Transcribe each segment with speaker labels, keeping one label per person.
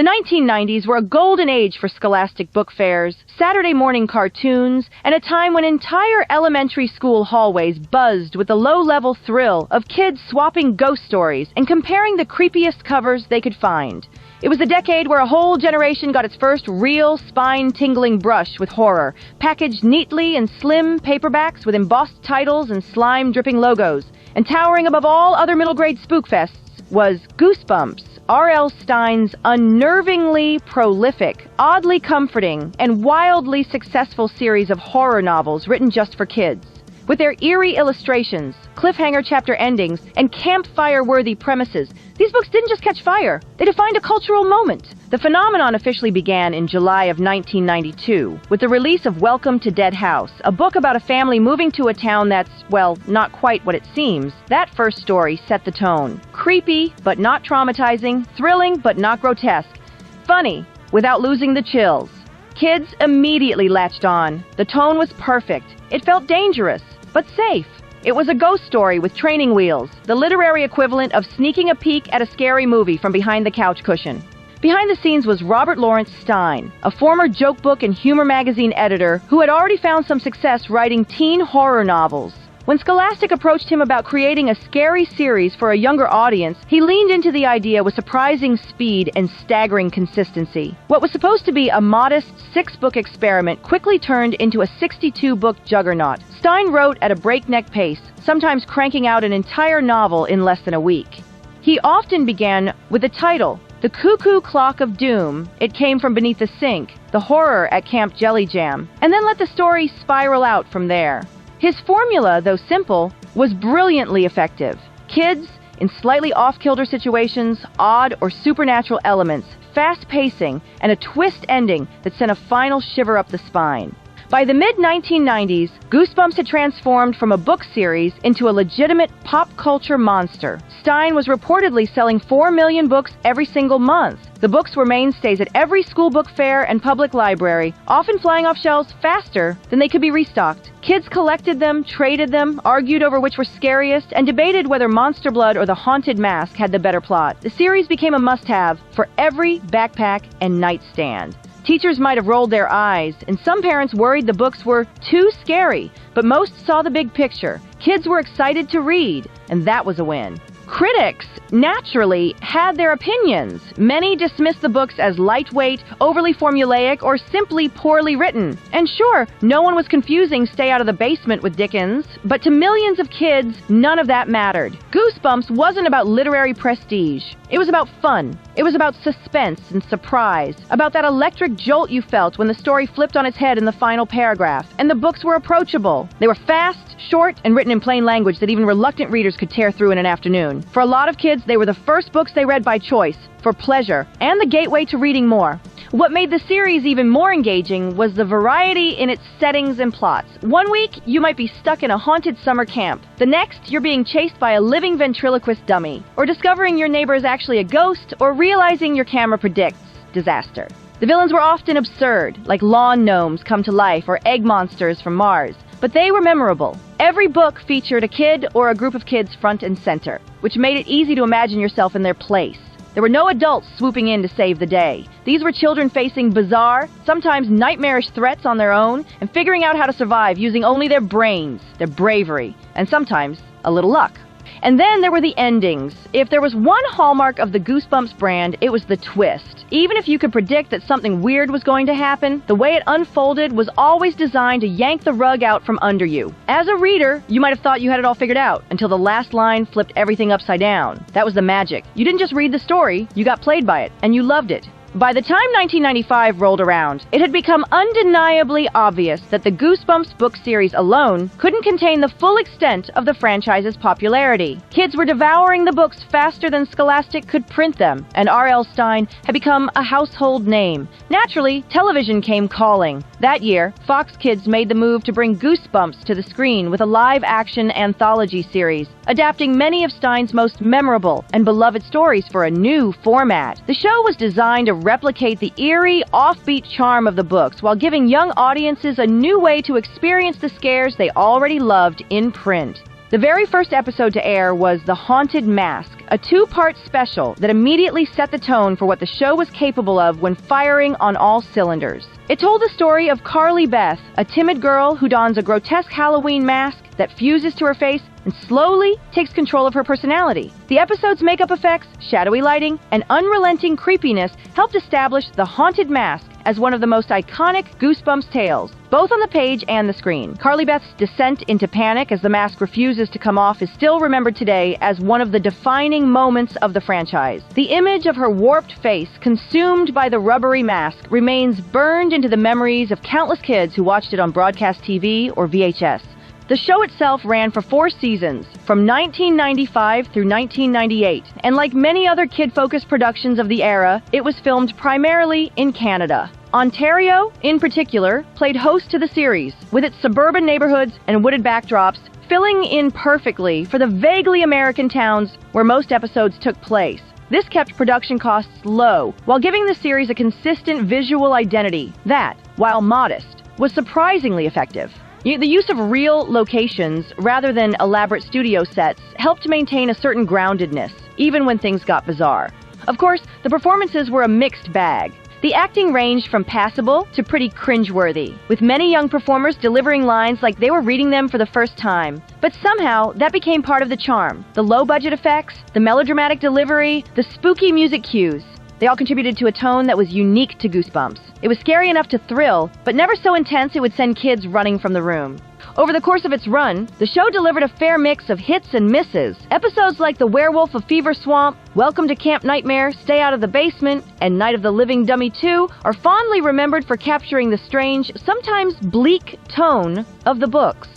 Speaker 1: The 1990s were a golden age for Scholastic book fairs, Saturday morning cartoons, and a time when entire elementary school hallways buzzed with the low-level thrill of kids swapping ghost stories and comparing the creepiest covers they could find. It was the decade where a whole generation got its first real spine-tingling brush with horror, packaged neatly in slim paperbacks with embossed titles and slime-dripping logos. And towering above all other middle-grade spookfests was Goosebumps, RL Stine's unnervingly prolific, oddly comforting, and wildly successful series of horror novels written just for kids. With their eerie illustrations, cliffhanger chapter endings, and campfire-worthy premises, these books didn't just catch fire, they defined a cultural moment. The phenomenon officially began in July of 1992 with the release of Welcome to Dead House, a book about a family moving to a town that's, well, not quite what it seems. That first story set the tone. Creepy, but not traumatizing, thrilling, but not grotesque, funny, without losing the chills. Kids immediately latched on. The tone was perfect. It felt dangerous, but safe. It was a ghost story with training wheels, the literary equivalent of sneaking a peek at a scary movie from behind the couch cushion. Behind the scenes was Robert Lawrence Stine, a former joke book and humor magazine editor who had already found some success writing teen horror novels. When Scholastic approached him about creating a scary series for a younger audience, he leaned into the idea with surprising speed and staggering consistency. What was supposed to be a modest 6-book experiment quickly turned into a 62-book juggernaut. Stine wrote at a breakneck pace, sometimes cranking out an entire novel in less than a week. He often began with the title, The Cuckoo Clock of Doom, It Came From Beneath the Sink, The Horror at Camp Jelly Jam, and then let the story spiral out from there. His formula, though simple, was brilliantly effective. Kids, in slightly off-kilter situations, odd or supernatural elements, fast pacing, and a twist ending that sent a final shiver up the spine. By the mid-1990s, Goosebumps had transformed from a book series into a legitimate pop culture monster. Stine was reportedly selling 4 million books every single month. The books were mainstays at every school book fair and public library, often flying off shelves faster than they could be restocked. Kids collected them, traded them, argued over which were scariest, and debated whether Monster Blood or The Haunted Mask had the better plot. The series became a must-have for every backpack and nightstand. Teachers might have rolled their eyes, and some parents worried the books were too scary, but most saw the big picture. Kids were excited to read, and that was a win. Critics, naturally, had their opinions. Many dismissed the books as lightweight, overly formulaic, or simply poorly written. And sure, no one was confusing Stay Out of the Basement with Dickens, but to millions of kids, none of that mattered. Goosebumps wasn't about literary prestige. It was about fun. It was about suspense and surprise, about that electric jolt you felt when the story flipped on its head in the final paragraph. And the books were approachable. They were fast, short, and written in plain language that even reluctant readers could tear through in an afternoon. For a lot of kids, they were the first books they read by choice, for pleasure, and the gateway to reading more. What made the series even more engaging was the variety in its settings and plots. One week, you might be stuck in a haunted summer camp. The next, you're being chased by a living ventriloquist dummy, or discovering your neighbor is actually a ghost, or realizing your camera predicts disaster. The villains were often absurd, like lawn gnomes come to life or egg monsters from Mars. But they were memorable. Every book featured a kid or a group of kids front and center, which made it easy to imagine yourself in their place. There were no adults swooping in to save the day. These were children facing bizarre, sometimes nightmarish threats on their own and figuring out how to survive using only their brains, their bravery, and sometimes a little luck. And then there were the endings. If there was one hallmark of the Goosebumps brand, it was the twist. Even if you could predict that something weird was going to happen, the way it unfolded was always designed to yank the rug out from under you. As a reader, you might have thought you had it all figured out until the last line flipped everything upside down. That was the magic. You didn't just read the story, you got played by it, and you loved it. By the time 1995 rolled around, it had become undeniably obvious that the Goosebumps book series alone couldn't contain the full extent of the franchise's popularity. Kids were devouring the books faster than Scholastic could print them, and RL Stine had become a household name. Naturally, television came calling. That year, Fox Kids made the move to bring Goosebumps to the screen with a live-action anthology series, adapting many of Stine's most memorable and beloved stories for a new format. The show was designed to replicate the eerie, offbeat charm of the books while giving young audiences a new way to experience the scares they already loved in print. The very first episode to air was The Haunted Mask, a two-part special that immediately set the tone for what the show was capable of when firing on all cylinders. It told the story of Carly Beth, a timid girl who dons a grotesque Halloween mask that fuses to her face and slowly takes control of her personality. The episode's makeup effects, shadowy lighting, and unrelenting creepiness helped establish The Haunted Mask as one of the most iconic Goosebumps tales, both on the page and the screen. Carly Beth's descent into panic as the mask refuses to come off is still remembered today as one of the defining moments of the franchise. The image of her warped face, consumed by the rubbery mask, remains burned into the memories of countless kids who watched it on broadcast TV or VHS. The show itself ran for 4 seasons, from 1995 through 1998, and like many other kid-focused productions of the era, it was filmed primarily in Canada. Ontario, in particular, played host to the series, with its suburban neighborhoods and wooded backdrops filling in perfectly for the vaguely American towns where most episodes took place. This kept production costs low, while giving the series a consistent visual identity that, while modest, was surprisingly effective. The use of real locations rather than elaborate studio sets helped maintain a certain groundedness, even when things got bizarre. Of course, the performances were a mixed bag. The acting ranged from passable to pretty cringeworthy, with many young performers delivering lines like they were reading them for the first time. But somehow, that became part of the charm. The low-budget effects, the melodramatic delivery, the spooky music cues. They all contributed to a tone that was unique to Goosebumps. It was scary enough to thrill, but never so intense it would send kids running from the room. Over the course of its run, the show delivered a fair mix of hits and misses. Episodes like The Werewolf of Fever Swamp, Welcome to Camp Nightmare, Stay Out of the Basement, and Night of the Living Dummy 2 are fondly remembered for capturing the strange, sometimes bleak tone of the books.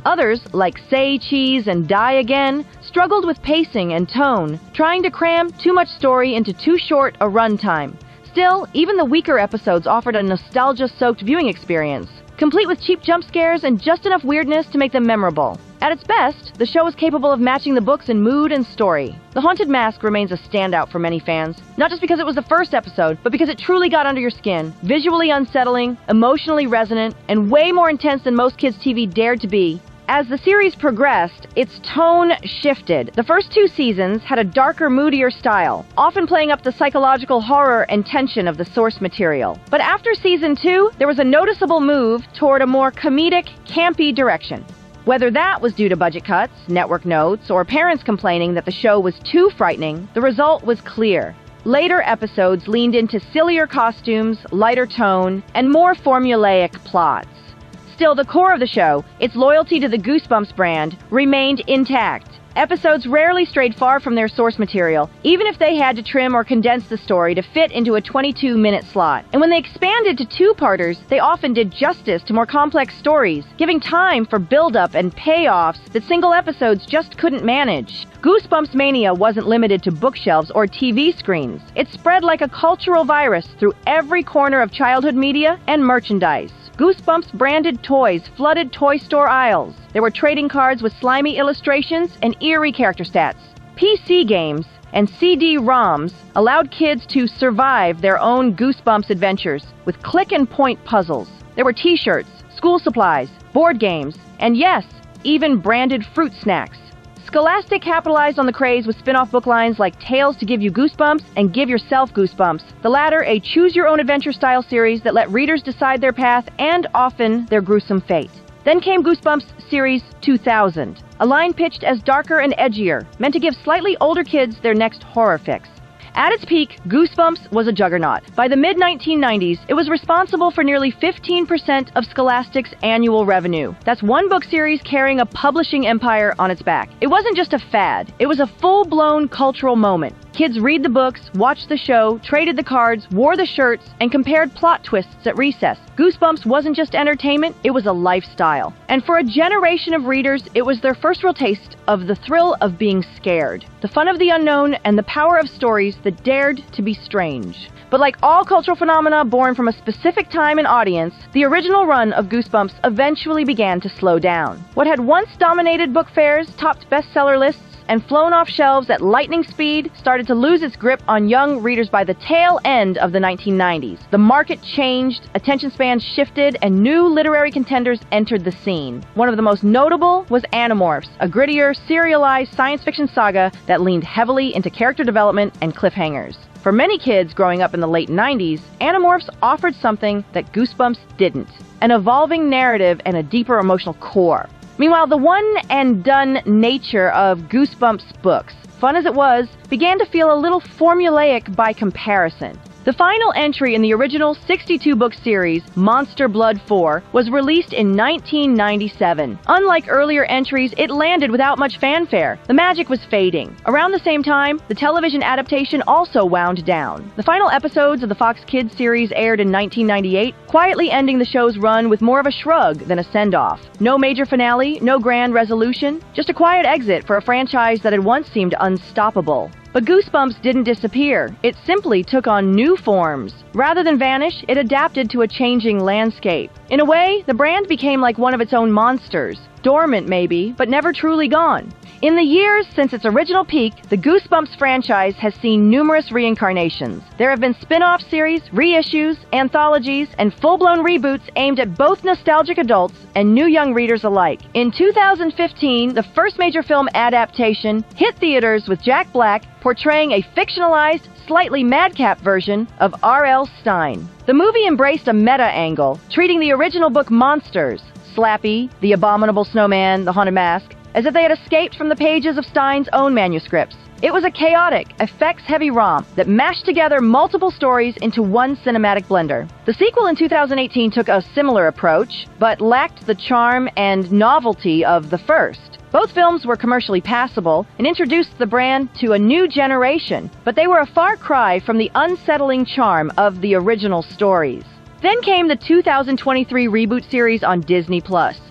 Speaker 1: Others, like Say Cheese and Die Again, struggled with pacing and tone, trying to cram too much story into too short a runtime. Still, even the weaker episodes offered a nostalgia-soaked viewing experience, complete with cheap jump scares and just enough weirdness to make them memorable. At its best, the show is capable of matching the books in mood and story. The Haunted Mask remains a standout for many fans, not just because it was the first episode, but because it truly got under your skin. Visually unsettling, emotionally resonant, and way more intense than most kids' TV dared to be. As the series progressed, its tone shifted. The first 2 seasons had a darker, moodier style, often playing up the psychological horror and tension of the source material. But after season 2, there was a noticeable move toward a more comedic, campy direction. Whether that was due to budget cuts, network notes, or parents complaining that the show was too frightening, the result was clear. Later episodes leaned into sillier costumes, lighter tone, and more formulaic plots. Still, the core of the show, its loyalty to the Goosebumps brand, remained intact. Episodes rarely strayed far from their source material, even if they had to trim or condense the story to fit into a 22-minute slot. And when they expanded to 2-parters, they often did justice to more complex stories, giving time for build-up and payoffs that single episodes just couldn't manage. Goosebumps mania wasn't limited to bookshelves or TV screens. It spread like a cultural virus through every corner of childhood media and merchandise. Goosebumps branded toys flooded toy store aisles. There were trading cards with slimy illustrations and eerie character stats. PC games and CD-ROMs allowed kids to survive their own Goosebumps adventures with click-and-point puzzles. There were t-shirts, school supplies, board games, and yes, even branded fruit snacks. Scholastic capitalized on the craze with spin-off book lines like Tales to Give You Goosebumps and Give Yourself Goosebumps, the latter a choose-your-own-adventure style series that let readers decide their path and often their gruesome fate. Then came Goosebumps Series 2000, a line pitched as darker and edgier, meant to give slightly older kids their next horror fix. At its peak, Goosebumps was a juggernaut. By the mid-1990s, it was responsible for nearly 15% of Scholastic's annual revenue. That's one book series carrying a publishing empire on its back. It wasn't just a fad. It was a full-blown cultural moment. Kids read the books, watched the show, traded the cards, wore the shirts, and compared plot twists at recess. Goosebumps wasn't just entertainment, it was a lifestyle. And for a generation of readers, it was their first real taste of the thrill of being scared, the fun of the unknown, and the power of stories that dared to be strange. But like all cultural phenomena born from a specific time and audience, the original run of Goosebumps eventually began to slow down. What had once dominated book fairs, topped bestseller lists, and flown off shelves at lightning speed, started to lose its grip on young readers by the tail end of the 1990s. The market changed, attention spans shifted, and new literary contenders entered the scene. One of the most notable was Animorphs, a grittier, serialized science fiction saga that leaned heavily into character development and cliffhangers. For many kids growing up in the late 90s, Animorphs offered something that Goosebumps didn't: an evolving narrative and a deeper emotional core. Meanwhile, the one-and-done nature of Goosebumps books, fun as it was, began to feel a little formulaic by comparison. The final entry in the original 62-book series, Monster Blood 4, was released in 1997. Unlike earlier entries, it landed without much fanfare. The magic was fading. Around the same time, the television adaptation also wound down. The final episodes of the Fox Kids series aired in 1998, quietly ending the show's run with more of a shrug than a send-off. No major finale, no grand resolution, just a quiet exit for a franchise that had once seemed unstoppable. But Goosebumps didn't disappear. It simply took on new forms. Rather than vanish, it adapted to a changing landscape. In a way, the brand became like one of its own monsters. Dormant maybe, but never truly gone. In the years since its original peak, the Goosebumps franchise has seen numerous reincarnations. There have been spin-off series, reissues, anthologies, and full-blown reboots aimed at both nostalgic adults and new young readers alike. In 2015, the first major film adaptation hit theaters with Jack Black portraying a fictionalized, slightly madcap version of RL Stine. The movie embraced a meta angle, treating the original book monsters, Slappy, the abominable snowman, the haunted mask, as if they had escaped from the pages of Stine's own manuscripts. It was a chaotic, effects-heavy romp that mashed together multiple stories into one cinematic blender. The sequel in 2018 took a similar approach, but lacked the charm and novelty of the first. Both films were commercially passable and introduced the brand to a new generation, but they were a far cry from the unsettling charm of the original stories. Then came the 2023 reboot series on Disney+.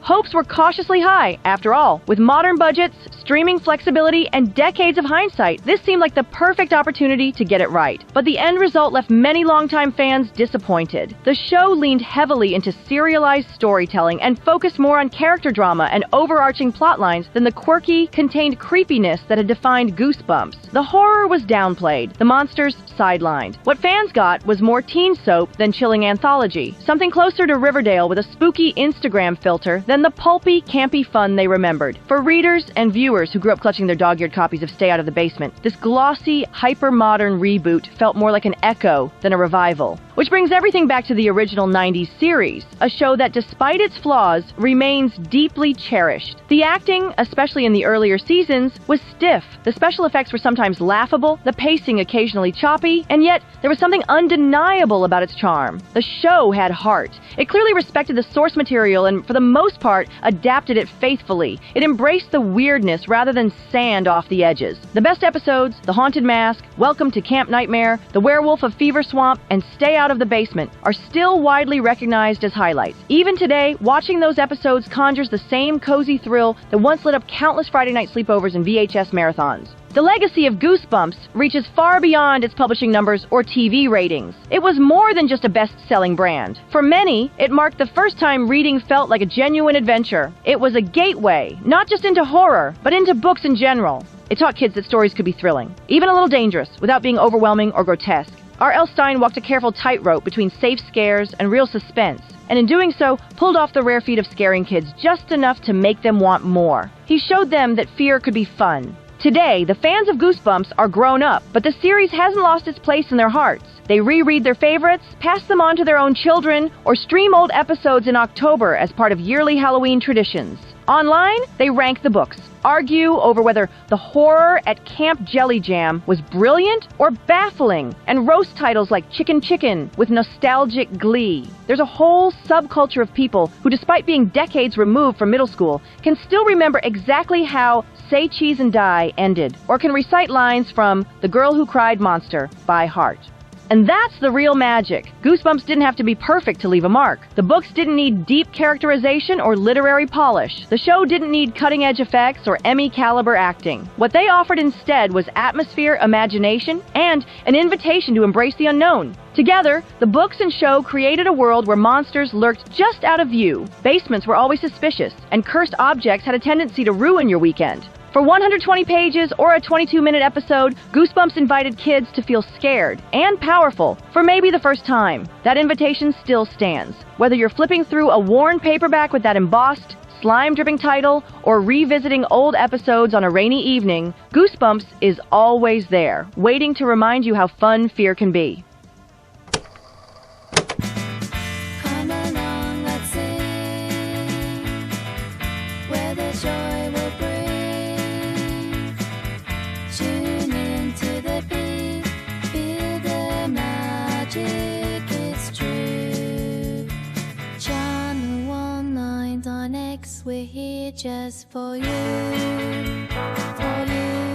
Speaker 1: Hopes were cautiously high, after all. With modern budgets, streaming flexibility, and decades of hindsight, this seemed like the perfect opportunity to get it right. But the end result left many longtime fans disappointed. The show leaned heavily into serialized storytelling and focused more on character drama and overarching plotlines than the quirky, contained creepiness that had defined Goosebumps. The horror was downplayed, the monsters sidelined. What fans got was more teen soap than chilling anthology, something closer to Riverdale with a spooky Instagram filter than the pulpy, campy fun they remembered. For readers and viewers who grew up clutching their dog-eared copies of Stay Out of the Basement, this glossy, hyper-modern reboot felt more like an echo than a revival. Which brings everything back to the original 90s series, a show that, despite its flaws, remains deeply cherished. The acting, especially in the earlier seasons, was stiff. The special effects were sometimes laughable, the pacing occasionally choppy, and yet there was something undeniable about its charm. The show had heart. It clearly respected the source material and, for the most part, adapted it faithfully. It embraced the weirdness rather than sand off the edges. The best episodes, The Haunted Mask, Welcome to Camp Nightmare, The Werewolf of Fever Swamp, and Stay Out of the Basement, are still widely recognized as highlights. Even today, watching those episodes conjures the same cozy thrill that once lit up countless Friday night sleepovers and VHS marathons. The legacy of Goosebumps reaches far beyond its publishing numbers or TV ratings. It was more than just a best-selling brand. For many, it marked the first time reading felt like a genuine adventure. It was a gateway, not just into horror, but into books in general. It taught kids that stories could be thrilling, even a little dangerous, without being overwhelming or grotesque. RL Stine walked a careful tightrope between safe scares and real suspense, and in doing so, pulled off the rare feat of scaring kids just enough to make them want more. He showed them that fear could be fun. Today, the fans of Goosebumps are grown up, but the series hasn't lost its place in their hearts. They reread their favorites, pass them on to their own children, or stream old episodes in October as part of yearly Halloween traditions. Online, they rank the books, argue over whether the horror at Camp Jelly Jam was brilliant or baffling, and roast titles like Chicken Chicken with nostalgic glee. There's a whole subculture of people who, despite being decades removed from middle school, can still remember exactly how Say Cheese and Die ended, or can recite lines from The Girl Who Cried Monster by heart. And that's the real magic. Goosebumps didn't have to be perfect to leave a mark. The books didn't need deep characterization or literary polish. The show didn't need cutting-edge effects or Emmy-caliber acting. What they offered instead was atmosphere, imagination, and an invitation to embrace the unknown. Together, the books and show created a world where monsters lurked just out of view, basements were always suspicious, and cursed objects had a tendency to ruin your weekend. For 120 pages or a 22-minute episode, Goosebumps invited kids to feel scared and powerful for maybe the first time. That invitation still stands. Whether you're flipping through a worn paperback with that embossed, slime-dripping title or revisiting old episodes on a rainy evening, Goosebumps is always there, waiting to remind you how fun fear can be.
Speaker 2: Come along, let's sing, where the joy will bring. Tune into the beat, feel the magic, it's true. Channel 199 X, we're here just for you, for you.